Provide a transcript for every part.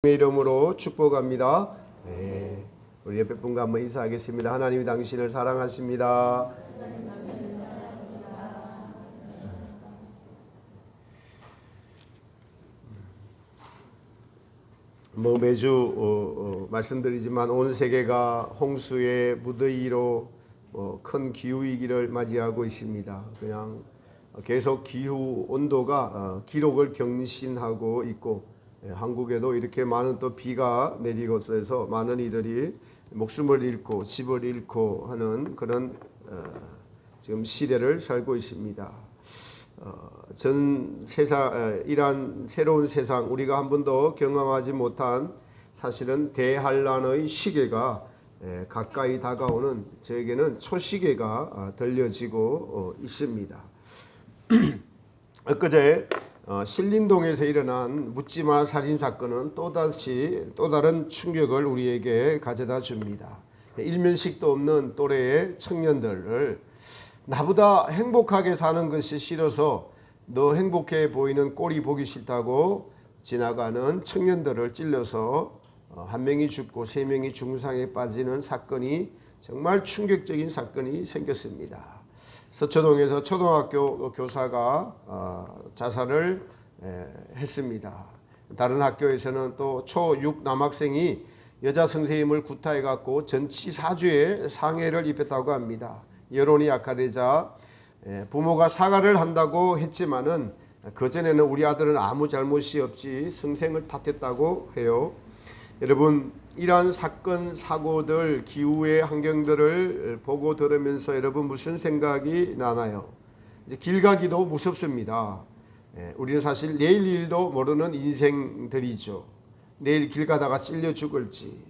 이름으로 축복합니다. 네, 우리 옆에 분과 한번 인사하겠습니다. 하나님이 당신을 사랑하십니다. 매주 말씀드리지만 온 세계가 홍수의 무더위로 큰 기후위기를 맞이하고 있습니다. 그냥 계속 기후 온도가 기록을 경신하고 있고, 한국에도 이렇게 많은 또 비가 내리고 있어서 많은 이들이 목숨을 잃고 집을 잃고 하는 그런 지금 시대를 살고 있습니다. 전 세상, 이러한 새로운 세상, 우리가 한 번도 경험하지 못한 사실은 대환란의 시계가 가까이 다가오는, 저에게는 초시계가 들려지고 있습니다. 엊그제 신림동에서 일어난 묻지마 살인 사건은 또 다른 충격을 우리에게 가져다 줍니다. 일면식도 없는 또래의 청년들을 나보다 행복하게 사는 것이 싫어서 너 행복해 보이는 꼴이 보기 싫다고 지나가는 청년들을 찔러서 한 명이 죽고 세 명이 중상에 빠지는 사건이, 정말 충격적인 사건이 생겼습니다. 서초동에서 초등학교 교사가 자살을 했습니다. 다른 학교에서는 또 초6 남학생이 여자 선생님을 구타해 갖고 전치사주에 상해를 입혔다고 합니다. 여론이 악화되자 부모가 사과를 한다고 했지만은 그전에는 우리 아들은 아무 잘못이 없지 성생을 탓했다고 해요. 여러분, 이러한 사건 사고들, 기후의 환경들을 보고 들으면서 여러분 무슨 생각이 나나요? 이제 길 가기도 무섭습니다. 우리는 사실 내일 일도 모르는 인생들이죠. 내일 길 가다가 찔려 죽을지,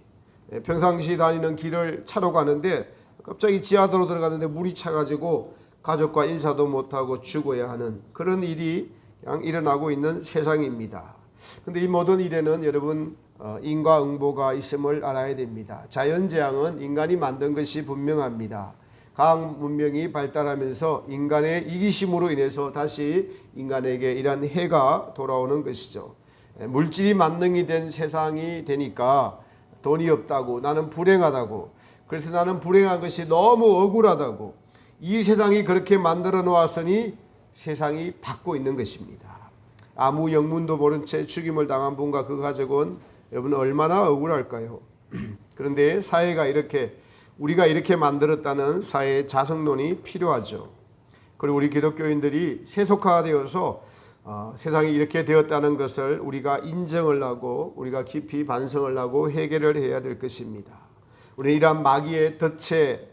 평상시 다니는 길을 차로 가는데 갑자기 지하도로 들어가는데 물이 차가지고 가족과 인사도 못하고 죽어야 하는 그런 일이 그냥 일어나고 있는 세상입니다. 그런데 이 모든 일에는 여러분 인과응보가 있음을 알아야 됩니다. 자연재앙은 인간이 만든 것이 분명합니다. 과학 문명이 발달하면서 인간의 이기심으로 인해서 다시 인간에게 이러한 해가 돌아오는 것이죠. 물질이 만능이 된 세상이 되니까 돈이 없다고, 나는 불행하다고, 그래서 나는 불행한 것이 너무 억울하다고, 이 세상이 그렇게 만들어 놓았으니 세상이 받고 있는 것입니다. 아무 영문도 모른 채 죽임을 당한 분과 그 가족은 여러분 얼마나 억울할까요? 그런데 사회가 우리가 이렇게 만들었다는 사회의 자성론이 필요하죠. 그리고 우리 기독교인들이 세속화되어서 세상이 이렇게 되었다는 것을 우리가 인정을 하고 우리가 깊이 반성을 하고 해결을 해야 될 것입니다. 우리는 이러한 마귀의 덫에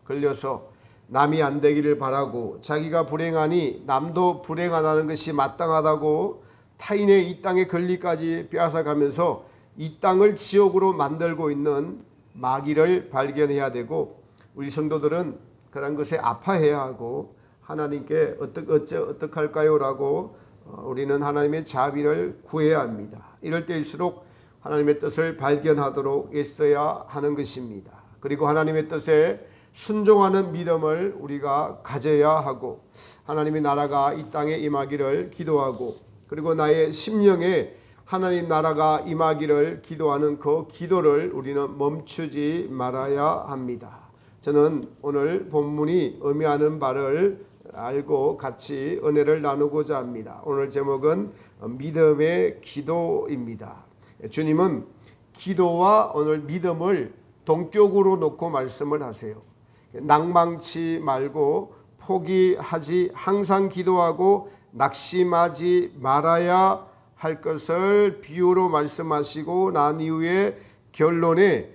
걸려서 남이 안 되기를 바라고, 자기가 불행하니 남도 불행하다는 것이 마땅하다고 타인의 이 땅의 권리까지 빼앗아가면서 이 땅을 지옥으로 만들고 있는 마귀를 발견해야 되고, 우리 성도들은 그런 것에 아파해야 하고 하나님께 어떡할까요? 라고 우리는 하나님의 자비를 구해야 합니다. 이럴 때일수록 하나님의 뜻을 발견하도록 애써야 하는 것입니다. 그리고 하나님의 뜻에 순종하는 믿음을 우리가 가져야 하고, 하나님의 나라가 이 땅에 임하기를 기도하고, 그리고 나의 심령에 하나님 나라가 임하기를 기도하는 그 기도를 우리는 멈추지 말아야 합니다. 저는 오늘 본문이 의미하는 바를 알고 같이 은혜를 나누고자 합니다. 오늘 제목은 믿음의 기도입니다. 주님은 기도와 오늘 믿음을 동격으로 놓고 말씀을 하세요. 낭망치 말고 포기하지, 항상 기도하고 낙심하지 말아야 할 것을 비유로 말씀하시고 난 이후에 결론에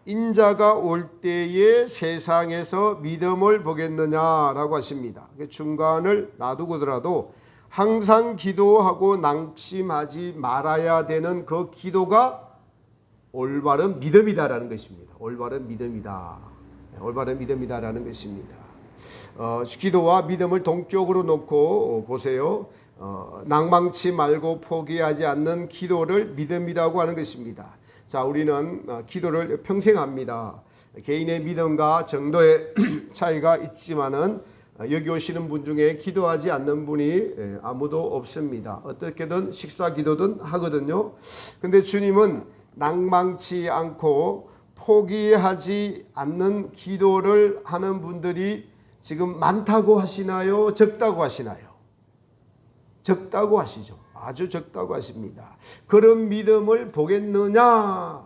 인자가 올 때에 세상에서 믿음을 보겠느냐라고 하십니다. 중간을 놔두고더라도 항상 기도하고 낙심하지 말아야 되는 그 기도가 올바른 믿음이다라는 것입니다. 올바른 믿음이다라는 것입니다. 기도와 믿음을 동격으로 놓고 보세요. 낭망치 말고 포기하지 않는 기도를 믿음이라고 하는 것입니다. 자, 우리는 기도를 평생 합니다. 개인의 믿음과 정도의 차이가 있지만은 여기 오시는 분 중에 기도하지 않는 분이 아무도 없습니다. 어떻게든 식사 기도든 하거든요. 근데 주님은 낭망치 않고 포기하지 않는 기도를 하는 분들이 지금 많다고 하시나요? 적다고 하시나요? 적다고 하시죠. 아주 적다고 하십니다. 그런 믿음을 보겠느냐라고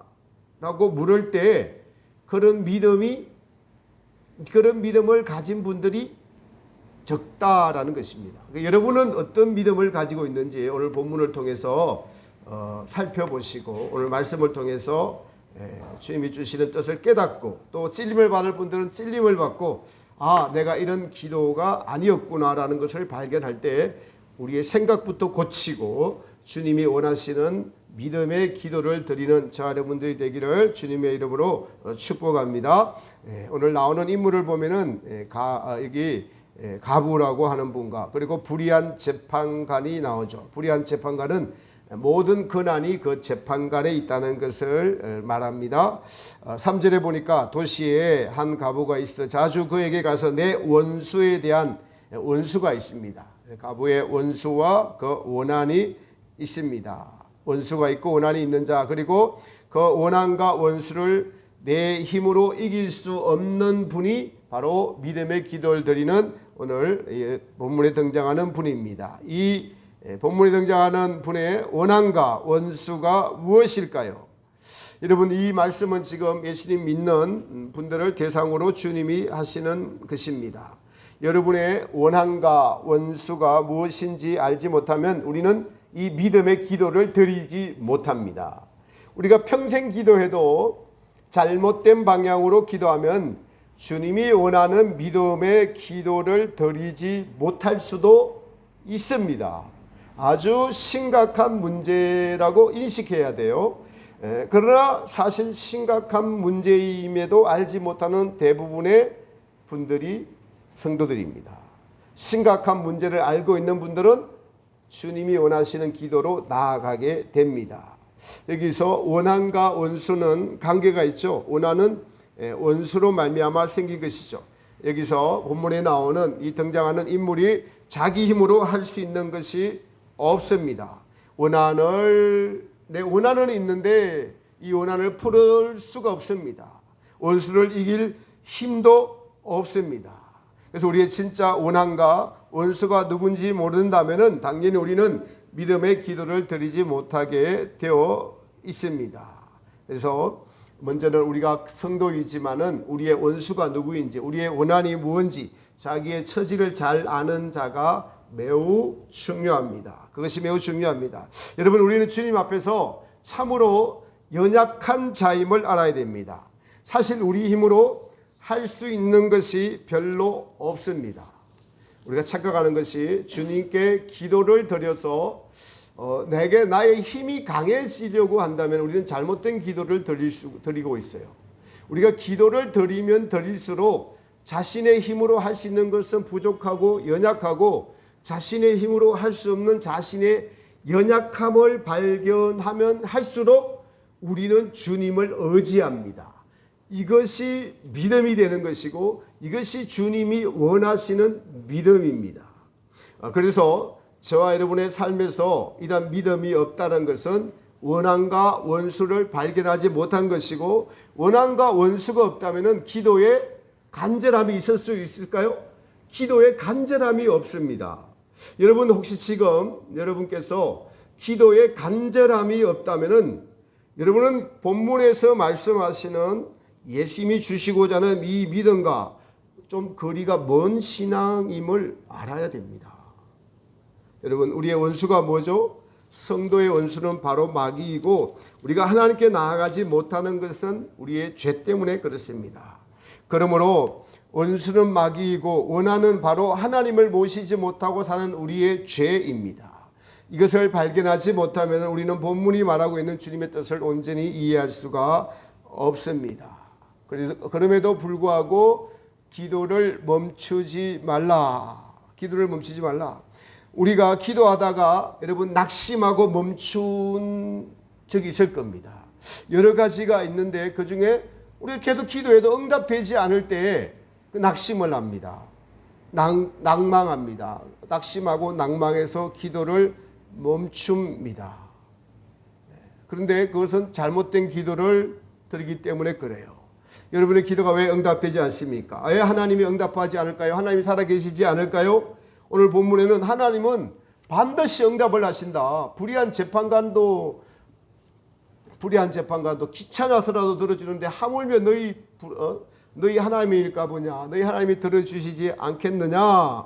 물을 때 그런 믿음을 가진 분들이 적다라는 것입니다. 여러분은 어떤 믿음을 가지고 있는지 오늘 본문을 통해서 살펴보시고 오늘 말씀을 통해서 주님이 주시는 뜻을 깨닫고 또 찔림을 받을 분들은 찔림을 받고 내가 이런 기도가 아니었구나라는 것을 발견할 때 우리의 생각부터 고치고 주님이 원하시는 믿음의 기도를 드리는 저 여러분들이 되기를 주님의 이름으로 축복합니다. 오늘 나오는 인물을 보면은 여기 가부라고 하는 분과 그리고 불의한 재판관이 나오죠. 불의한 재판관은 모든 권한이 그 재판관에 있다는 것을 말합니다. 3절에 보니까 도시에 한 가부가 있어 자주 그에게 가서 내 원수에 대한 원수가 있습니다. 가부의 원수와 그 원한이 있습니다. 원수가 있고 원한이 있는 자, 그리고 그 원한과 원수를 내 힘으로 이길 수 없는 분이 바로 믿음의 기도를 드리는 오늘 본문에 등장하는 분입니다. 이 본문에 등장하는 분의 원한과 원수가 무엇일까요? 여러분, 이 말씀은 지금 예수님 믿는 분들을 대상으로 주님이 하시는 것입니다. 여러분의 원한과 원수가 무엇인지 알지 못하면 우리는 이 믿음의 기도를 드리지 못합니다. 우리가 평생 기도해도 잘못된 방향으로 기도하면 주님이 원하는 믿음의 기도를 드리지 못할 수도 있습니다. 아주 심각한 문제라고 인식해야 돼요. 그러나 사실 심각한 문제임에도 알지 못하는 대부분의 분들이 성도들입니다. 심각한 문제를 알고 있는 분들은 주님이 원하시는 기도로 나아가게 됩니다. 여기서 원한과 원수는 관계가 있죠. 원한은 원수로 말미암아 생긴 것이죠. 여기서 본문에 나오는 이 등장하는 인물이 자기 힘으로 할 수 있는 것이 없습니다. 내 원한은 있는데 이 원한을 풀을 수가 없습니다. 원수를 이길 힘도 없습니다. 그래서 우리의 진짜 원한과 원수가 누군지 모른다면은 당연히 우리는 믿음의 기도를 드리지 못하게 되어 있습니다. 그래서 먼저는 우리가 성도이지만은 우리의 원수가 누구인지, 우리의 원한이 무엇인지 자기의 처지를 잘 아는 자가 매우 중요합니다. 그것이 매우 중요합니다. 여러분, 우리는 주님 앞에서 참으로 연약한 자임을 알아야 됩니다. 사실 우리 힘으로 할 수 있는 것이 별로 없습니다. 우리가 착각하는 것이 주님께 기도를 드려서 내게 나의 힘이 강해지려고 한다면 우리는 잘못된 기도를 드리고 있어요. 우리가 기도를 드리면 드릴수록 자신의 힘으로 할 수 있는 것은 부족하고 연약하고 자신의 힘으로 할 수 없는 자신의 연약함을 발견하면 할수록 우리는 주님을 의지합니다. 이것이 믿음이 되는 것이고 이것이 주님이 원하시는 믿음입니다. 그래서 저와 여러분의 삶에서 이런 믿음이 없다는 것은 원한과 원수를 발견하지 못한 것이고, 원한과 원수가 없다면 기도에 간절함이 있을 수 있을까요? 기도에 간절함이 없습니다. 여러분, 혹시 지금 여러분께서 기도에 간절함이 없다면 여러분은 본문에서 말씀하시는 예수님이 주시고자 하는 이 믿음과 좀 거리가 먼 신앙임을 알아야 됩니다. 여러분, 우리의 원수가 뭐죠? 성도의 원수는 바로 마귀이고 우리가 하나님께 나아가지 못하는 것은 우리의 죄 때문에 그렇습니다. 그러므로 원수는 마귀이고 원한은 바로 하나님을 모시지 못하고 사는 우리의 죄입니다. 이것을 발견하지 못하면 우리는 본문이 말하고 있는 주님의 뜻을 온전히 이해할 수가 없습니다. 그럼에도 불구하고 기도를 멈추지 말라. 기도를 멈추지 말라. 우리가 기도하다가 여러분 낙심하고 멈춘 적이 있을 겁니다. 여러 가지가 있는데 그중에 우리가 계속 기도해도 응답되지 않을 때 그 낙심을 합니다. 낭망합니다. 낙심하고 낭망해서 기도를 멈춥니다. 그런데 그것은 잘못된 기도를 드리기 때문에 그래요. 여러분의 기도가 왜 응답되지 않습니까? 왜 하나님이 응답하지 않을까요? 하나님이 살아계시지 않을까요? 오늘 본문에는 하나님은 반드시 응답을 하신다. 불의한 재판관도 귀찮아서라도 들어주는데 하물며 너희 하나님일까 보냐, 너희 하나님이 들어주시지 않겠느냐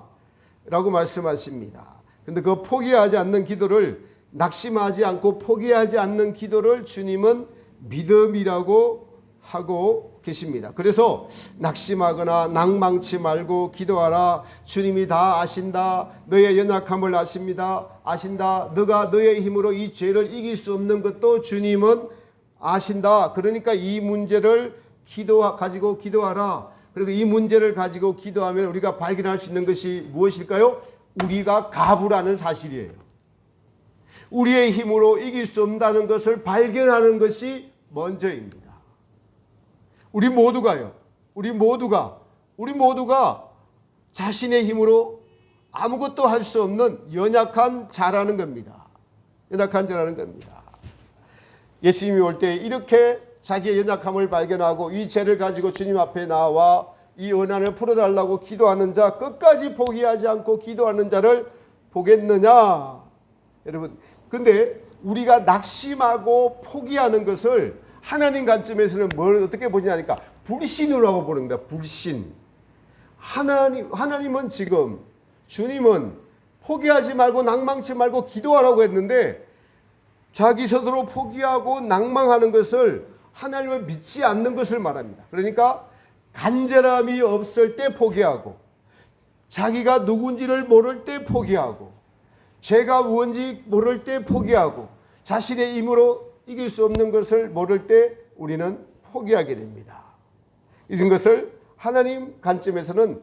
라고 말씀하십니다. 그런데 그 포기하지 않는 기도를, 낙심하지 않고 포기하지 않는 기도를 주님은 믿음이라고 하고 계십니다. 그래서 낙심하거나 낭망치 말고 기도하라. 주님이 다 아신다. 너의 연약함을 아신다. 너가 너의 힘으로 이 죄를 이길 수 없는 것도 주님은 아신다. 그러니까 이 문제를 가지고 기도하라. 그리고 이 문제를 가지고 기도하면 우리가 발견할 수 있는 것이 무엇일까요? 우리가 가부라는 사실이에요. 우리의 힘으로 이길 수 없다는 것을 발견하는 것이 먼저입니다. 우리 모두가 자신의 힘으로 아무것도 할 수 없는 연약한 자라는 겁니다. 예수님이 올 때 이렇게 자기의 연약함을 발견하고 이 죄를 가지고 주님 앞에 나와 이 원한을 풀어달라고 기도하는 자, 끝까지 포기하지 않고 기도하는 자를 보겠느냐. 여러분, 근데 우리가 낙심하고 포기하는 것을 하나님 관점에서는 뭘 어떻게 보냐니까 불신으로 하고 보는 겁니다. 불신. 하나님은 지금 주님은 포기하지 말고 낭망치 말고 기도하라고 했는데 자기 스스로 포기하고 낭망하는 것을 하나님을 믿지 않는 것을 말합니다. 그러니까 간절함이 없을 때 포기하고, 자기가 누군지를 모를 때 포기하고, 죄가 무엇인지 모를 때 포기하고, 자신의 힘으로 이길 수 없는 것을 모를 때 우리는 포기하게 됩니다. 이런 것을 하나님 관점에서는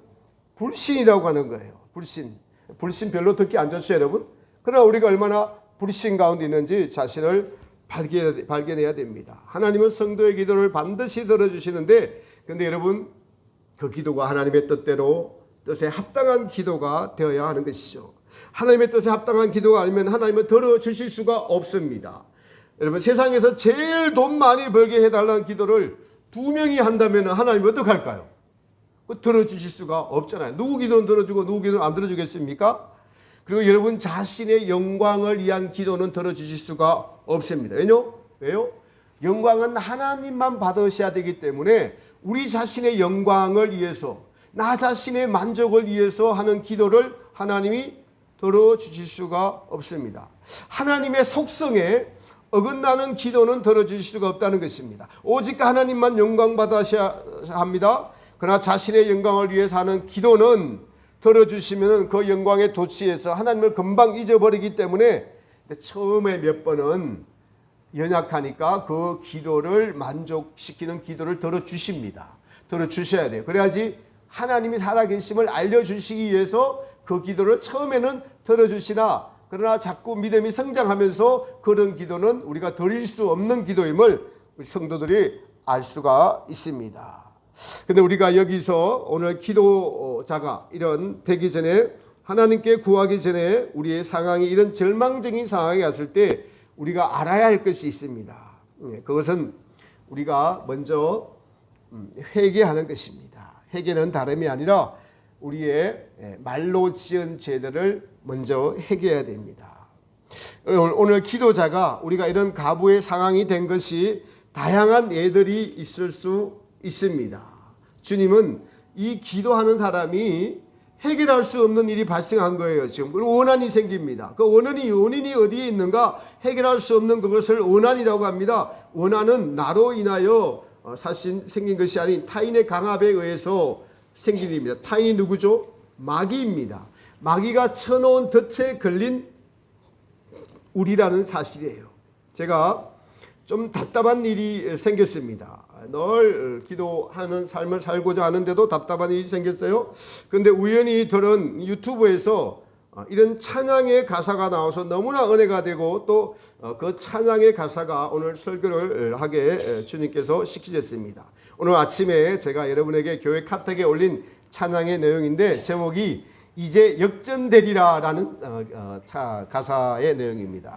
불신이라고 하는 거예요. 불신 별로 듣기 안 좋죠, 여러분? 그러나 우리가 얼마나 불신 가운데 있는지 자신을 발견해야 됩니다. 하나님은 성도의 기도를 반드시 들어주시는데, 그런데 여러분, 그 기도가 하나님의 뜻에 합당한 기도가 되어야 하는 것이죠. 하나님의 뜻에 합당한 기도가 아니면 하나님은 들어주실 수가 없습니다. 여러분, 세상에서 제일 돈 많이 벌게 해달라는 기도를 2명이 한다면 하나님은 어떻게 할까요? 들어주실 수가 없잖아요. 누구 기도는 들어주고 누구 기도는 안 들어주겠습니까? 그리고 여러분 자신의 영광을 위한 기도는 들어주실 수가 없습니다. 왜요? 영광은 하나님만 받으셔야 되기 때문에 우리 자신의 영광을 위해서, 나 자신의 만족을 위해서 하는 기도를 하나님이 들어주실 수가 없습니다. 하나님의 속성에 어긋나는 기도는 들어주실 수가 없다는 것입니다. 오직 하나님만 영광 받으셔야 합니다. 그러나 자신의 영광을 위해서 하는 기도는 들어주시면 그 영광의 도취에서 하나님을 금방 잊어버리기 때문에 처음에 몇 번은 연약하니까 그 기도를 만족시키는 기도를 들어주십니다. 들어주셔야 돼요. 그래야지 하나님이 살아계심을 알려주시기 위해서 그 기도를 처음에는 들어주시나, 그러나 자꾸 믿음이 성장하면서 그런 기도는 우리가 드릴 수 없는 기도임을 우리 성도들이 알 수가 있습니다. 근데 우리가 여기서 오늘 기도자가 이런 되기 전에, 하나님께 구하기 전에 우리의 상황이 이런 절망적인 상황에 왔을 때 우리가 알아야 할 것이 있습니다. 그것은 우리가 먼저 회개하는 것입니다. 회개는 다름이 아니라 우리의 말로 지은 죄들을 먼저 회개해야 됩니다. 오늘 기도자가 우리가 이런 가부의 상황이 된 것이 다양한 예들이 있을 수 있습니다. 주님은 이 기도하는 사람이 해결할 수 없는 일이 발생한 거예요. 지금 원한이 생깁니다. 그 원인이 어디에 있는가? 해결할 수 없는 그것을 원한이라고 합니다. 원한은 나로 인하여 사실 생긴 것이 아닌 타인의 강압에 의해서 생긴 일입니다. 타인이 누구죠? 마귀입니다. 마귀가 쳐놓은 덫에 걸린 우리라는 사실이에요. 제가 좀 답답한 일이 생겼습니다. 늘 기도하는 삶을 살고자 하는데도 답답한 일이 생겼어요. 그런데 우연히 들은 유튜브에서 이런 찬양의 가사가 나와서 너무나 은혜가 되고 또 그 찬양의 가사가 오늘 설교를 하게 주님께서 시키셨습니다. 오늘 아침에 제가 여러분에게 교회 카톡에 올린 찬양의 내용인데 제목이 이제 역전되리라라는 가사의 내용입니다.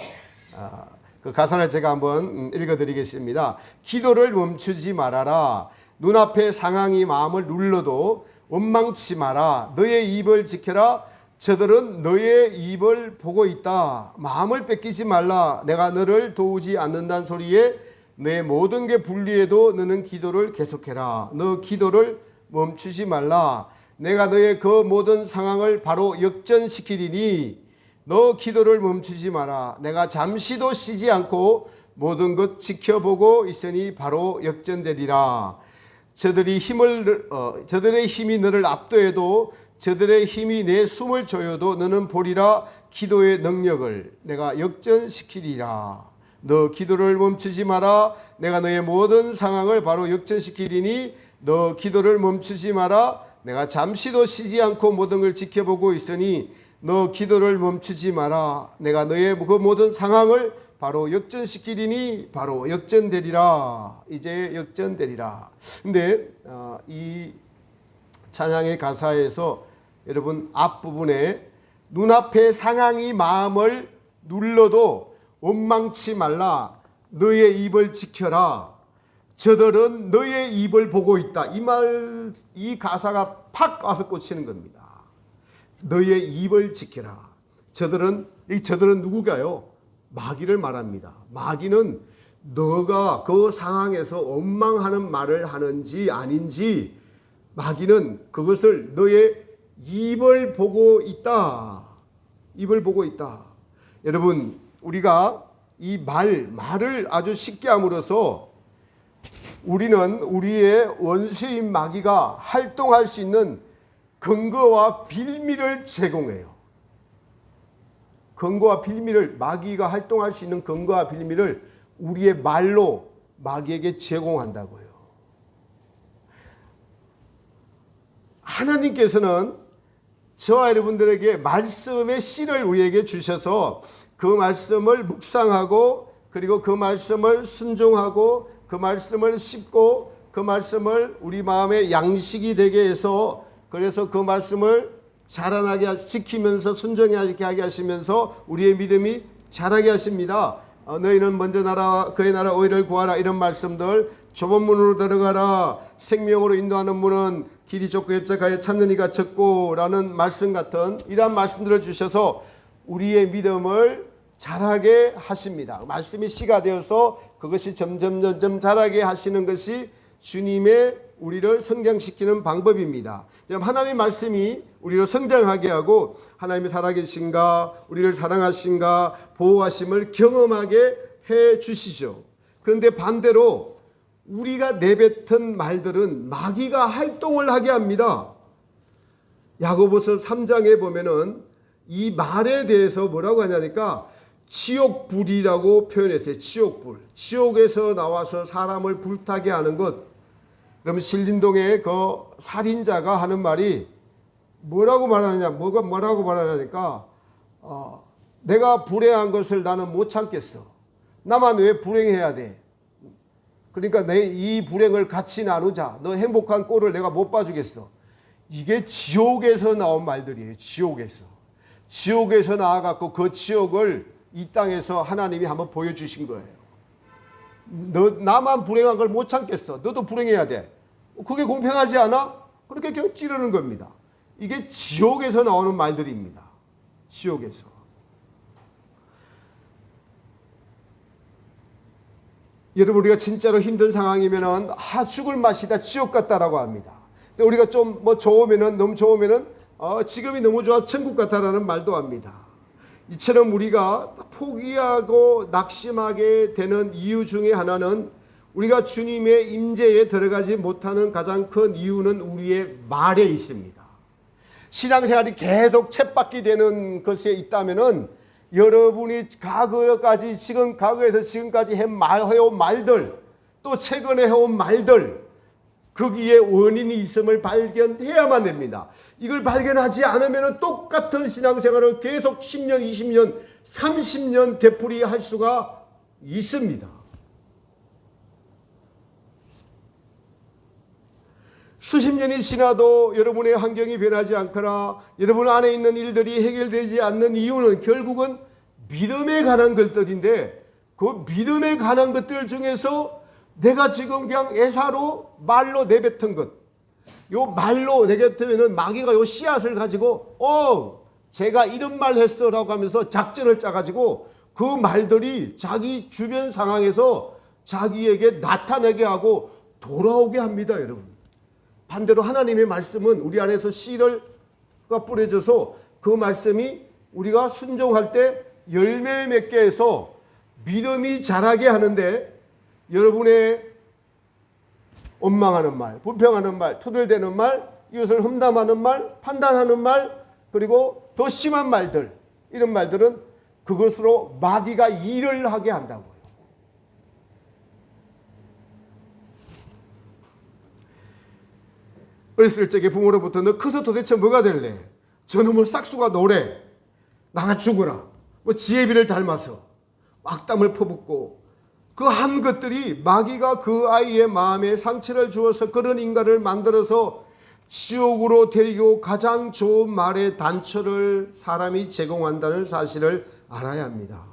그 가사를 제가 한번 읽어드리겠습니다. 기도를 멈추지 말아라. 눈앞의 상황이 마음을 눌러도 원망치 마라. 너의 입을 지켜라. 저들은 너의 입을 보고 있다. 마음을 뺏기지 말라. 내가 너를 도우지 않는다는 소리에 내 모든 게 불리해도 너는 기도를 계속해라. 너 기도를 멈추지 말라. 내가 너의 그 모든 상황을 바로 역전시키리니 너 기도를 멈추지 마라. 내가 잠시도 쉬지 않고 모든 것 지켜보고 있으니 바로 역전되리라. 저들의 힘이 너를 압도해도 저들의 힘이 내 숨을 조여도 너는 보리라. 기도의 능력을 내가 역전시키리라. 너 기도를 멈추지 마라. 내가 너의 모든 상황을 바로 역전시키리니 너 기도를 멈추지 마라. 내가 잠시도 쉬지 않고 모든 걸 지켜보고 있으니 너 기도를 멈추지 마라. 내가 너의 그 모든 상황을 바로 역전시키리니 바로 역전되리라. 이제 역전되리라. 근데 이 찬양의 가사에서 여러분 앞부분에 눈앞의 상황이 마음을 눌러도 원망치 말라. 너의 입을 지켜라. 저들은 너의 입을 보고 있다. 이 가사가 팍 와서 꽂히는 겁니다. 너의 입을 지켜라. 저들은 누구가요? 마귀를 말합니다. 마귀는 너가 그 상황에서 원망하는 말을 하는지 아닌지 마귀는 그것을 너의 입을 보고 있다. 입을 보고 있다. 여러분, 우리가 이 말을 아주 쉽게 함으로써 우리는 우리의 원수인 마귀가 활동할 수 있는 근거와 빌미를 제공해요. 근거와 빌미를, 마귀가 활동할 수 있는 근거와 빌미를 우리의 말로 마귀에게 제공한다고요. 하나님께서는 저와 여러분들에게 말씀의 씨를 우리에게 주셔서 그 말씀을 묵상하고 그리고 그 말씀을 순종하고 그 말씀을 씹고 그 말씀을 우리 마음의 양식이 되게 해서 그래서 그 말씀을 자라나게 지키면서 순종하게 하게 하시면서 우리의 믿음이 자라게 하십니다. 너희는 먼저 그의 나라 의를 구하라. 이런 말씀들, 좁은 문으로 들어가라. 생명으로 인도하는 문은 길이 좁고 협착하여 찾는 이가 적고 라는 말씀 같은 이러한 말씀들을 주셔서 우리의 믿음을 자라게 하십니다. 말씀이 씨가 되어서 그것이 점점 자라게 하시는 것이 주님의 우리를 성장시키는 방법입니다. 하나님의 말씀이 우리를 성장하게 하고 하나님이 살아계신가, 우리를 사랑하신가, 보호하심을 경험하게 해 주시죠. 그런데 반대로 우리가 내뱉은 말들은 마귀가 활동을 하게 합니다. 야고보서 3장에 보면은 이 말에 대해서 뭐라고 하냐니까 지옥불이라고 표현했어요. 지옥불. 지옥에서 나와서 사람을 불타게 하는 것. 그러면 신림동의 그 살인자가 하는 말이 뭐라고 말하냐니까 내가 불행한 것을 나는 못 참겠어. 나만 왜 불행해야 돼? 그러니까 내 이 불행을 같이 나누자. 너 행복한 꼴을 내가 못 봐주겠어. 이게 지옥에서 나온 말들이에요. 지옥에서 나와갖고 그 지옥을 이 땅에서 하나님이 한번 보여주신 거예요. 나만 불행한 걸 못 참겠어. 너도 불행해야 돼. 그게 공평하지 않아? 그렇게 계속 찌르는 겁니다. 이게 지옥에서 나오는 말들입니다. 지옥에서. 여러분, 우리가 진짜로 힘든 상황이면은 죽을 맛이다, 지옥 같다라고 합니다. 근데 우리가 좀 너무 좋으면은 지금이 너무 좋아, 천국 같다라는 말도 합니다. 이처럼 우리가 포기하고 낙심하게 되는 이유 중에 하나는 우리가 주님의 임재에 들어가지 못하는 가장 큰 이유는 우리의 말에 있습니다. 신앙생활이 계속 쳇바퀴 되는 것에 있다면은 여러분이 과거에서 지금까지 해온 말들, 또 최근에 해온 말들, 거기에 원인이 있음을 발견해야만 됩니다. 이걸 발견하지 않으면 똑같은 신앙생활을 계속 10년, 20년, 30년 되풀이할 수가 있습니다. 수십 년이 지나도 여러분의 환경이 변하지 않거나 여러분 안에 있는 일들이 해결되지 않는 이유는 결국은 믿음에 관한 것들인데, 그 믿음에 관한 것들 중에서 내가 지금 그냥 애사로 말로 내뱉은 것, 요 말로 내뱉으면은 마귀가 요 씨앗을 가지고 제가 이런 말 했어 라고 하면서 작전을 짜가지고 그 말들이 자기 주변 상황에서 자기에게 나타나게 하고 돌아오게 합니다. 여러분, 반대로 하나님의 말씀은 우리 안에서 씨가 뿌려져서 그 말씀이 우리가 순종할 때 열매 맺게 해서 믿음이 자라게 하는데, 여러분의 원망하는 말, 불평하는 말, 토들대는 말, 이웃을 험담하는 말, 판단하는 말, 그리고 더 심한 말들, 이런 말들은 그것으로 마귀가 일을 하게 한다고요. 어렸을 적에 부모로부터 너 커서 도대체 뭐가 될래? 저놈을 싹수가 노래, 나가 죽어라, 뭐 지혜비를 닮아서 악담을 퍼붓고, 그 한 것들이 마귀가 그 아이의 마음에 상처를 주어서 그런 인간을 만들어서 지옥으로 데리고 가장 좋은 말의 단초를 사람이 제공한다는 사실을 알아야 합니다.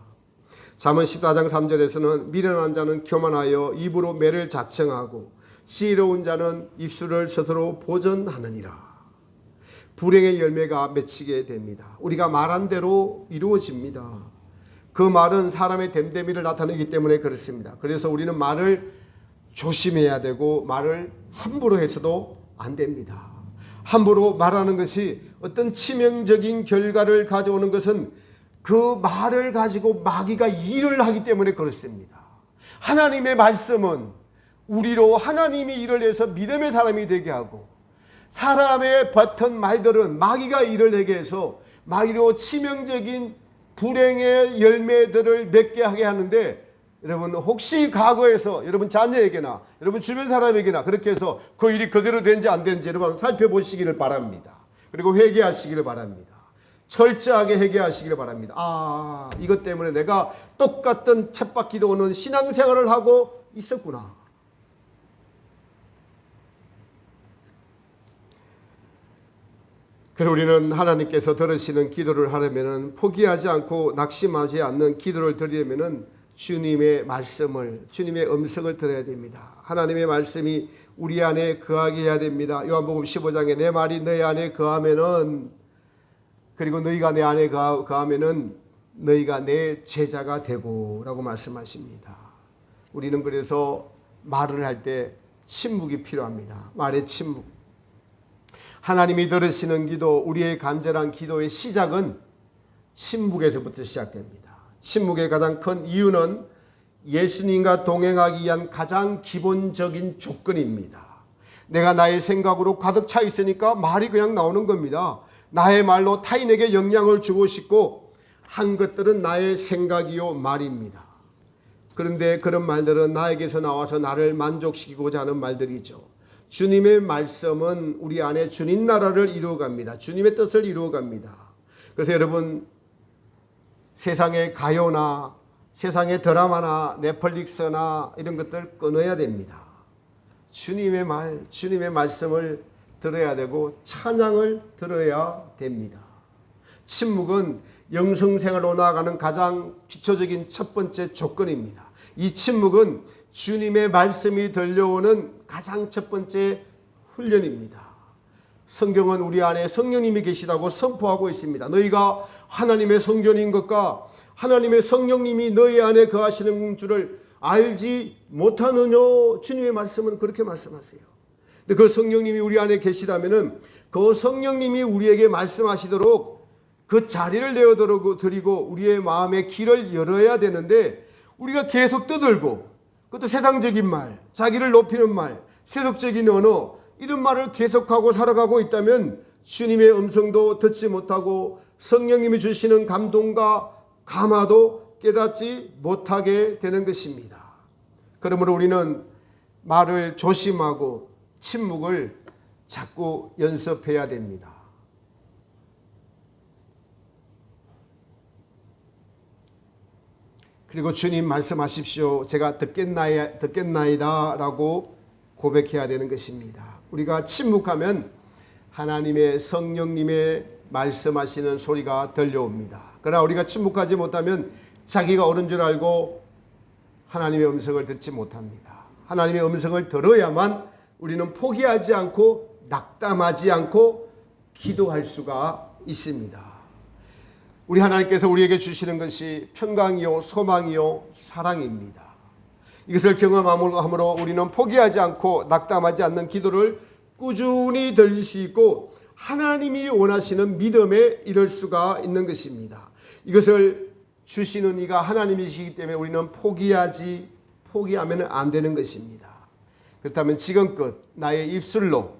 잠언 14장 3절에서는 미련한 자는 교만하여 입으로 매를 자청하고 지혜로운 자는 입술을 스스로 보전하느니라. 불행의 열매가 맺히게 됩니다. 우리가 말한 대로 이루어집니다. 그 말은 사람의 됨됨이를 나타내기 때문에 그렇습니다. 그래서 우리는 말을 조심해야 되고 말을 함부로 해서도 안 됩니다. 함부로 말하는 것이 어떤 치명적인 결과를 가져오는 것은 그 말을 가지고 마귀가 일을 하기 때문에 그렇습니다. 하나님의 말씀은 우리로 하나님이 일을 해서 믿음의 사람이 되게 하고, 사람의 뱉은 말들은 마귀가 일을 하게 해서 마귀로 치명적인 불행의 열매들을 맺게 하게 하는데, 여러분 혹시 과거에서 여러분 자녀에게나 여러분 주변 사람에게나 그렇게 해서 그 일이 그대로 된지 안 된지 여러분 살펴보시기를 바랍니다. 그리고 회개하시기를 바랍니다. 철저하게 회개하시기를 바랍니다. 이것 때문에 내가 똑같은 쳇바퀴도 오는 신앙생활을 하고 있었구나. 그래서 우리는 하나님께서 들으시는 기도를 하려면, 포기하지 않고 낙심하지 않는 기도를 드리려면 주님의 말씀을, 주님의 음성을 들어야 됩니다. 하나님의 말씀이 우리 안에 거하게 해야 됩니다. 요한복음 15장에 내 말이 너희 안에 거하면은, 그리고 너희가 내 안에 거하면은 너희가 내 제자가 되고 라고 말씀하십니다. 우리는 그래서 말을 할 때 침묵이 필요합니다. 말의 침묵. 하나님이 들으시는 기도, 우리의 간절한 기도의 시작은 침묵에서부터 시작됩니다. 침묵의 가장 큰 이유는 예수님과 동행하기 위한 가장 기본적인 조건입니다. 내가 나의 생각으로 가득 차 있으니까 말이 그냥 나오는 겁니다. 나의 말로 타인에게 영향을 주고 싶고 한 것들은 나의 생각이요 말입니다. 그런데 그런 말들은 나에게서 나와서 나를 만족시키고자 하는 말들이죠. 주님의 말씀은 우리 안에 주님 나라를 이루어갑니다. 주님의 뜻을 이루어갑니다. 그래서 여러분, 세상의 가요나 세상의 드라마나 넷플릭스나 이런 것들 끊어야 됩니다. 주님의 말, 주님의 말씀을 들어야 되고 찬양을 들어야 됩니다. 침묵은 영성생활로 나아가는 가장 기초적인 첫 번째 조건입니다. 이 침묵은 주님의 말씀이 들려오는 가장 첫 번째 훈련입니다. 성경은 우리 안에 성령님이 계시다고 선포하고 있습니다. 너희가 하나님의 성전인 것과 하나님의 성령님이 너희 안에 거하시는 줄을 알지 못하느냐. 주님의 말씀은 그렇게 말씀하세요. 근데 그 성령님이 우리 안에 계시다면은 그 성령님이 우리에게 말씀하시도록 그 자리를 내어드리고 우리의 마음의 길을 열어야 되는데, 우리가 계속 떠들고, 그것도 세상적인 말, 자기를 높이는 말, 세속적인 언어, 이런 말을 계속하고 살아가고 있다면 주님의 음성도 듣지 못하고 성령님이 주시는 감동과 감화도 깨닫지 못하게 되는 것입니다. 그러므로 우리는 말을 조심하고 침묵을 자꾸 연습해야 됩니다. 그리고 주님 말씀하십시오. 제가 듣겠나이다 라고 고백해야 되는 것입니다. 우리가 침묵하면 하나님의 성령님의 말씀하시는 소리가 들려옵니다. 그러나 우리가 침묵하지 못하면 자기가 옳은 줄 알고 하나님의 음성을 듣지 못합니다. 하나님의 음성을 들어야만 우리는 포기하지 않고 낙담하지 않고 기도할 수가 있습니다. 우리 하나님께서 우리에게 주시는 것이 평강이요 소망이요 사랑입니다. 이것을 경험함으로 우리는 포기하지 않고 낙담하지 않는 기도를 꾸준히 드릴 수 있고 하나님이 원하시는 믿음에 이를 수가 있는 것입니다. 이것을 주시는 이가 하나님이시기 때문에 우리는 포기하면 안 되는 것입니다. 그렇다면 지금껏 나의 입술로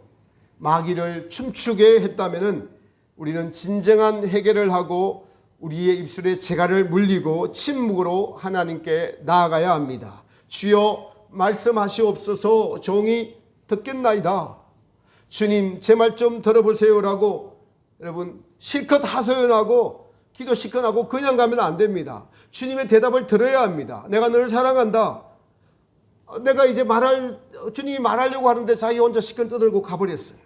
마귀를 춤추게 했다면 우리는 진정한 회개를 하고 우리의 입술에 재갈을 물리고 침묵으로 하나님께 나아가야 합니다. 주여 말씀하시옵소서 종이 듣겠나이다. 주님 제 말 좀 들어보세요라고 여러분 실컷 하소연하고 기도 실컷 하고 그냥 가면 안 됩니다. 주님의 대답을 들어야 합니다. 내가 너를 사랑한다. 내가 이제 주님이 말하려고 하는데 자기 혼자 실컷 떠들고 가버렸어요.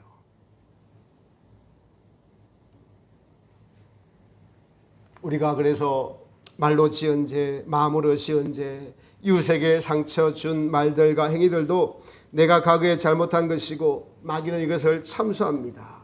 우리가 그래서 말로 지은 죄, 마음으로 지은 죄, 이웃에게 상처 준 말들과 행위들도 내가 과거에 잘못한 것이고 마귀는 이것을 참수합니다.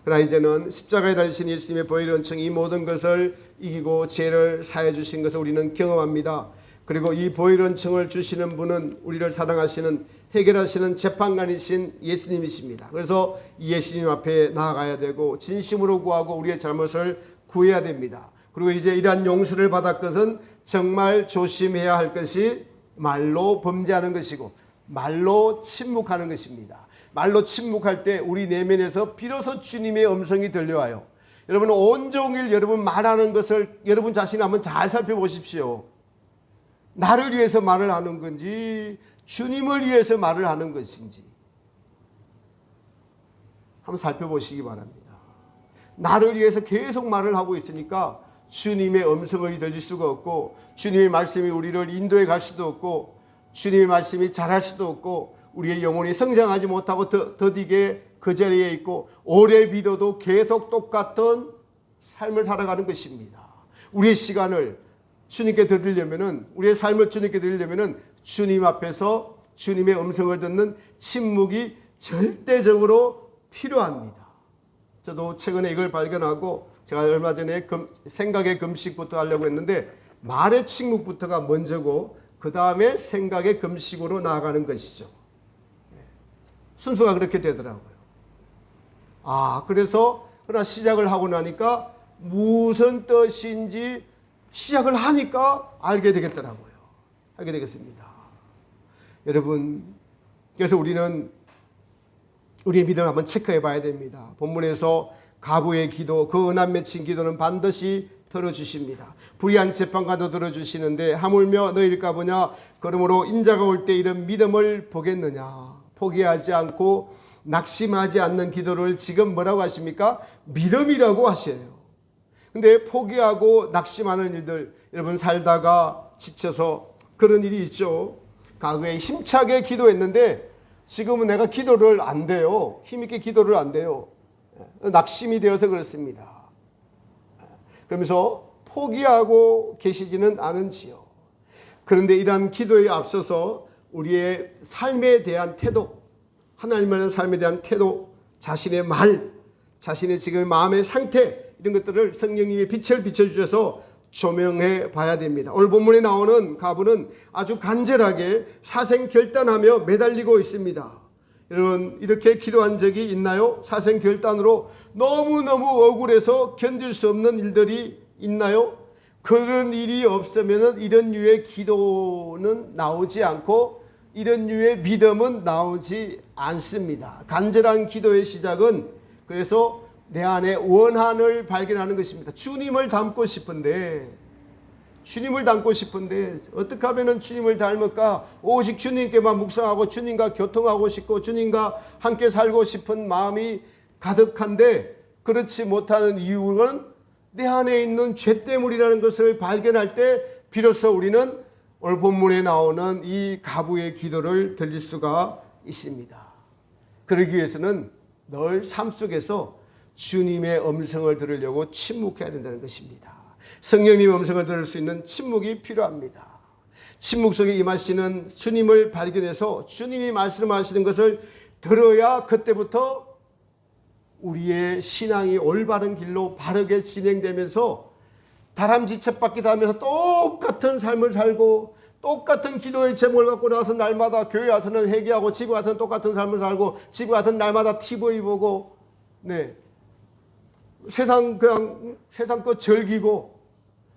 그러나 이제는 십자가에 달리신 예수님의 보혈의 은총이 이 모든 것을 이기고 죄를 사해 주신 것을 우리는 경험합니다. 그리고 이 보혈의 은총을 주시는 분은 우리를 사랑하시는 해결하시는 재판관이신 예수님이십니다. 그래서 이 예수님 앞에 나아가야 되고 진심으로 구하고 우리의 잘못을 구해야 됩니다. 그리고 이제 이러한 용서를 받을 것은 정말 조심해야 할 것이 말로 범죄하는 것이고 말로 침묵하는 것입니다. 말로 침묵할 때 우리 내면에서 비로소 주님의 음성이 들려와요. 여러분 온종일 여러분 말하는 것을 여러분 자신이 한번 잘 살펴보십시오. 나를 위해서 말을 하는 건지 주님을 위해서 말을 하는 것인지 한번 살펴보시기 바랍니다. 나를 위해서 계속 말을 하고 있으니까 주님의 음성을 들릴 수가 없고 주님의 말씀이 우리를 인도해 갈 수도 없고 주님의 말씀이 자랄 수도 없고 우리의 영혼이 성장하지 못하고 더디게 그 자리에 있고 오래 믿어도 계속 똑같은 삶을 살아가는 것입니다. 우리의 시간을 주님께 드리려면은 우리의 삶을 주님께 드리려면은 주님 앞에서 주님의 음성을 듣는 침묵이 절대적으로 필요합니다. 저도 최근에 이걸 발견하고 제가 얼마 전에 생각의 금식부터 하려고 했는데 말의 침묵부터가 먼저고 그 다음에 생각의 금식으로 나아가는 것이죠. 순서가 그렇게 되더라고요. 그래서 그러나 시작을 하고 나니까 무슨 뜻인지 시작을 하니까 알게 되겠더라고요. 알게 되겠습니다. 여러분, 그래서 우리는 우리의 믿음을 한번 체크해 봐야 됩니다. 본문에서 가부의 기도, 그 은한 맺힌 기도는 반드시 들어주십니다. 불의한 재판관도 들어주시는데 하물며 너희일까 보냐. 그러므로 인자가 올 때 이런 믿음을 보겠느냐. 포기하지 않고 낙심하지 않는 기도를 지금 뭐라고 하십니까? 믿음이라고 하셔요. 근데 포기하고 낙심하는 일들 여러분 살다가 지쳐서 그런 일이 있죠. 과거에 힘차게 기도했는데 지금은 내가 기도를 안 돼요. 힘있게 기도를 안 돼요. 낙심이 되어서 그렇습니다. 그러면서 포기하고 계시지는 않은지요. 그런데 이러한 기도에 앞서서 우리의 삶에 대한 태도, 하나님에 대한 삶에 대한 태도, 자신의 말, 자신의 지금 마음의 상태 이런 것들을 성령님의 빛을 비춰주셔서 조명해 봐야 됩니다. 오늘 본문에 나오는 가부는 아주 간절하게 사생결단하며 매달리고 있습니다. 여러분 이렇게 기도한 적이 있나요? 사생결단으로 너무너무 억울해서 견딜 수 없는 일들이 있나요? 그런 일이 없으면 이런 류의 기도는 나오지 않고 이런 류의 믿음은 나오지 않습니다. 간절한 기도의 시작은 그래서 내 안에 원한을 발견하는 것입니다. 주님을 닮고 싶은데 어떻게 하면 주님을 닮을까? 오직 주님께만 묵상하고 주님과 교통하고 싶고 주님과 함께 살고 싶은 마음이 가득한데 그렇지 못하는 이유는 내 안에 있는 죄 때문이라는 것을 발견할 때 비로소 우리는 오늘 본문에 나오는 이 가부의 기도를 들릴 수가 있습니다. 그러기 위해서는 늘 삶 속에서 주님의 음성을 들으려고 침묵해야 된다는 것입니다. 성령님의 음성을 들을 수 있는 침묵이 필요합니다. 침묵 속에 임하시는 주님을 발견해서 주님이 말씀하시는 것을 들어야 그때부터 우리의 신앙이 올바른 길로 바르게 진행되면서 다람쥐 쳇바퀴 하면서 똑같은 삶을 살고 똑같은 기도의 제목을 갖고 나와서 날마다 교회 와서는 회개하고 집에 와서는 똑같은 삶을 살고 집에 와서는 날마다 TV 보고 세상 것 즐기고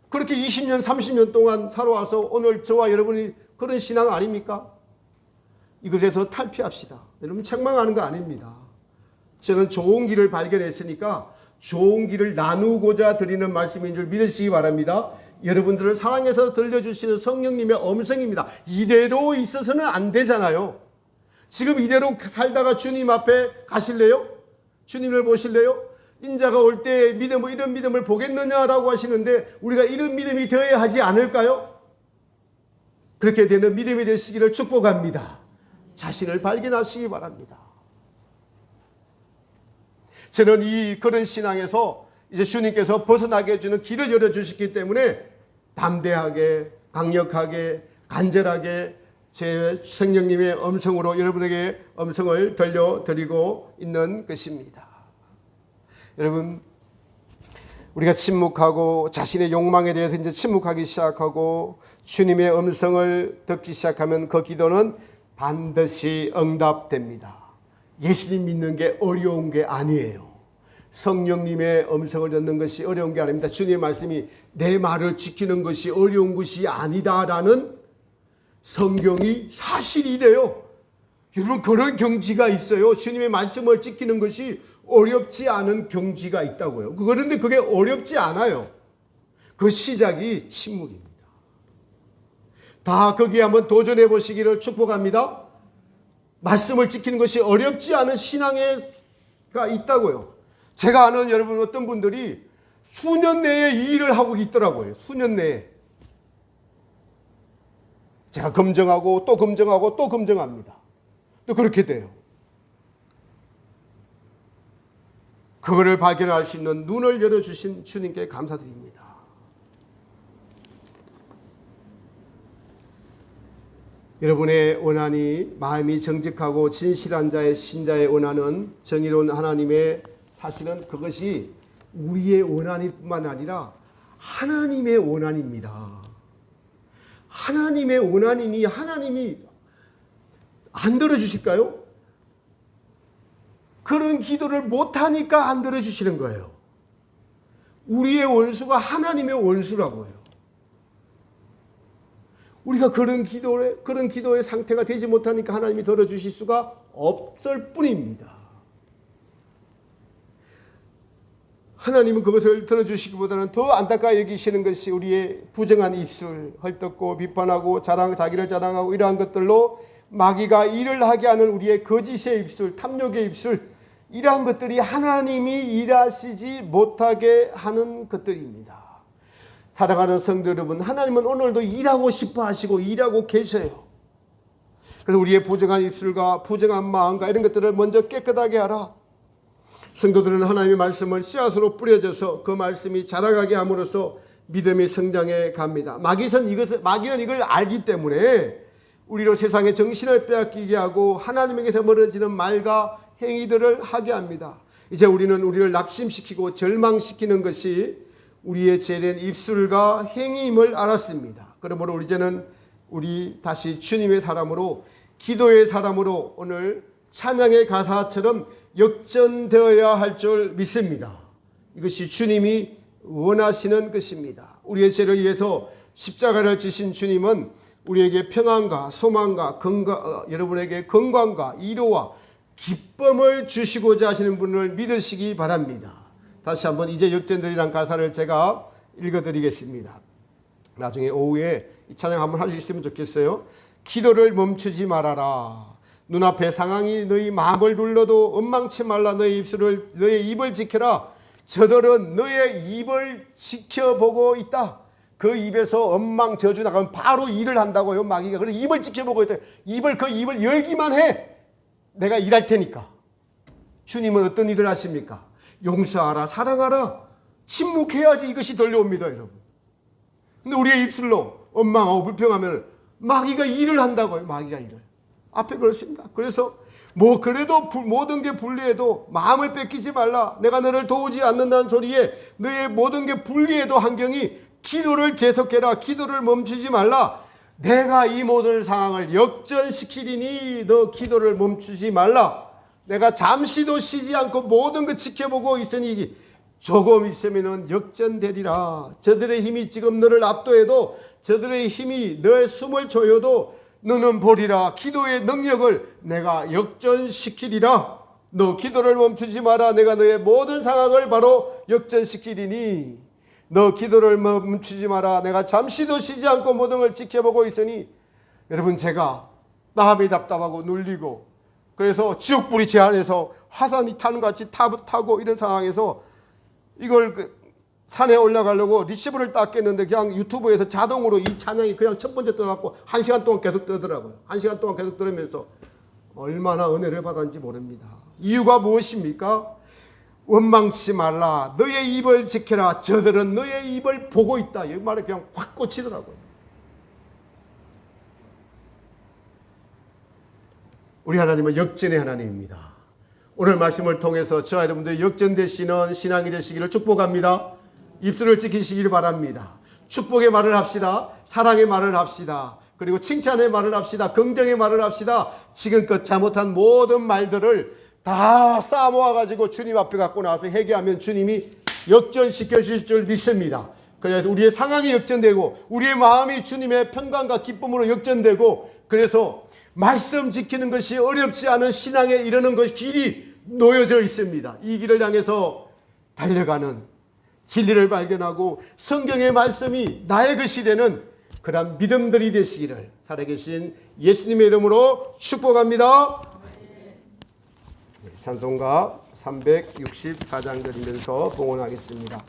그렇게 20년 30년 동안 살아와서 오늘 저와 여러분이 그런 신앙 아닙니까? 이것에서 탈피합시다. 여러분 책망하는 거 아닙니다. 저는 좋은 길을 발견했으니까 좋은 길을 나누고자 드리는 말씀인 줄 믿으시기 바랍니다. 여러분들을 사랑해서 들려주시는 성령님의 음성입니다. 이대로 있어서는 안 되잖아요. 지금 이대로 살다가 주님 앞에 가실래요? 주님을 보실래요? 인자가 올 때 이런 믿음을 보겠느냐라고 하시는데 우리가 이런 믿음이 되어야 하지 않을까요? 그렇게 되는 믿음이 되시기를 축복합니다. 자신을 발견하시기 바랍니다. 저는 그런 신앙에서 이제 주님께서 벗어나게 해주는 길을 열어주셨기 때문에 담대하게, 강력하게, 간절하게 제 성령님의 음성으로 여러분에게 음성을 들려드리고 있는 것입니다. 여러분, 우리가 침묵하고 자신의 욕망에 대해서 이제 침묵하기 시작하고 주님의 음성을 듣기 시작하면 그 기도는 반드시 응답됩니다. 예수님 믿는 게 어려운 게 아니에요. 성령님의 음성을 듣는 것이 어려운 게 아닙니다. 주님의 말씀이 내 말을 지키는 것이 어려운 것이 아니다라는 성경이 사실이래요. 여러분 그런 경지가 있어요. 주님의 말씀을 지키는 것이 어렵지 않은 경지가 있다고요. 그런데 그게 어렵지 않아요. 그 시작이 침묵입니다. 다 거기에 한번 도전해 보시기를 축복합니다. 말씀을 지키는 것이 어렵지 않은 신앙가 있다고요. 제가 아는 여러분 어떤 분들이 수년 내에 이 일을 하고 있더라고요. 수년 내에. 제가 검증하고 또 검증하고 또 검증합니다. 또 그렇게 돼요. 그거를 발견할 수 있는 눈을 열어주신 주님께 감사드립니다. 여러분의 원한이 마음이 정직하고 진실한 자의 신자의 원한은 정의로운 하나님의 사실은 그것이 우리의 원한일 뿐만 아니라 하나님의 원한입니다. 하나님의 원한이니 하나님이 안 들어주실까요? 그런 기도를 못하니까 안 들어주시는 거예요. 우리의 원수가 하나님의 원수라고요. 우리가 그런 기도의 상태가 되지 못하니까 하나님이 들어주실 수가 없을 뿐입니다. 하나님은 그것을 들어주시기보다는 더 안타까이 여기시는 것이 우리의 부정한 입술, 헐뜯고 비판하고 자기를 자랑하고 이러한 것들로 마귀가 일을 하게 하는 우리의 거짓의 입술, 탐욕의 입술, 이러한 것들이 하나님이 일하시지 못하게 하는 것들입니다. 사랑하는 성도 여러분, 하나님은 오늘도 일하고 싶어 하시고 일하고 계셔요. 그래서 우리의 부정한 입술과 부정한 마음과 이런 것들을 먼저 깨끗하게 하라. 성도들은 하나님의 말씀을 씨앗으로 뿌려져서 그 말씀이 자라가게 함으로써 믿음이 성장해 갑니다. 마귀는 이걸 알기 때문에 우리로 세상의 정신을 빼앗기게 하고 하나님에게서 멀어지는 말과 행위들을 하게 합니다. 이제 우리를 낙심시키고 절망시키는 것이 우리의 죄된 입술과 행위임을 알았습니다. 그러므로 이제는 우리 다시 주님의 사람으로 기도의 사람으로 오늘 찬양의 가사처럼 역전되어야 할 줄 믿습니다. 이것이 주님이 원하시는 것입니다. 우리의 죄를 위해서 십자가를 지신 주님은 우리에게 평안과 소망과 여러분에게 건강과 위로와 기쁨을 주시고자 하시는 분을 믿으시기 바랍니다. 다시 한번 이제 역전되리란 가사를 제가 읽어드리겠습니다. 나중에 오후에 이 찬양 한번 할 수 있으면 좋겠어요. 기도를 멈추지 말아라. 눈앞의 상황이 너희 마음을 눌러도 엉망치 말라. 너의 입을 지켜라. 저들은 너의 입을 지켜보고 있다. 그 입에서 엉망 저주 나가면 바로 일을 한다고요, 마귀가. 그래서 입을 지켜보고 있다. 그 입을 열기만 해. 내가 일할 테니까. 주님은 어떤 일을 하십니까? 용서하라, 사랑하라, 침묵해야지 이것이 들려옵니다, 여러분. 근데 우리의 입술로 원망하고 불평하면 마귀가 일을 한다고요. 마귀가 일을. 앞에 그렇습니다. 그래서 뭐 그래도 모든 게 불리해도 마음을 뺏기지 말라. 내가 너를 도우지 않는다는 소리에 너의 모든 게 불리해도 환경이 기도를 계속해라. 기도를 멈추지 말라. 내가 이 모든 상황을 역전시키리니 너 기도를 멈추지 말라. 내가 잠시도 쉬지 않고 모든 것 지켜보고 있으니 조금 있으면 역전되리라. 저들의 힘이 지금 너를 압도해도 저들의 힘이 너의 숨을 조여도 너는 보리라. 기도의 능력을 내가 역전시키리라. 너 기도를 멈추지 마라. 내가 너의 모든 상황을 바로 역전시키리니 너 기도를 멈추지 마라. 내가 잠시도 쉬지 않고 모든 걸 지켜보고 있으니. 여러분, 제가 마음이 답답하고 눌리고 그래서 지옥불이 제 안에서 화산이 타는 것 같이 타고 이런 상황에서 이걸 산에 올라가려고 리시버를 닦겠는데 그냥 유튜브에서 자동으로 이 찬양이 그냥 첫 번째 떠갖고 1시간 동안 계속 뜨더라고요. 1시간 동안 계속 들으면서 얼마나 은혜를 받았는지 모릅니다. 이유가 무엇입니까? 원망치 말라. 너의 입을 지켜라. 저들은 너의 입을 보고 있다. 이 말에 그냥 확 꽂히더라고요. 우리 하나님은 역전의 하나님입니다. 오늘 말씀을 통해서 저와 여러분들 역전되시는 신앙이 되시기를 축복합니다. 입술을 지키시기를 바랍니다. 축복의 말을 합시다. 사랑의 말을 합시다. 그리고 칭찬의 말을 합시다. 긍정의 말을 합시다. 지금껏 잘못한 모든 말들을 다 쌓아모아가지고 주님 앞에 갖고 나와서 회개하면 주님이 역전시켜 주실 줄 믿습니다. 그래서 우리의 상황이 역전되고 우리의 마음이 주님의 평강과 기쁨으로 역전되고 그래서 말씀 지키는 것이 어렵지 않은 신앙에 이르는 것이 길이 놓여져 있습니다. 이 길을 향해서 달려가는 진리를 발견하고 성경의 말씀이 나의 것이 되는 그런 믿음들이 되시기를 살아계신 예수님의 이름으로 축복합니다. 찬송가 364장 드리면서 봉헌하겠습니다.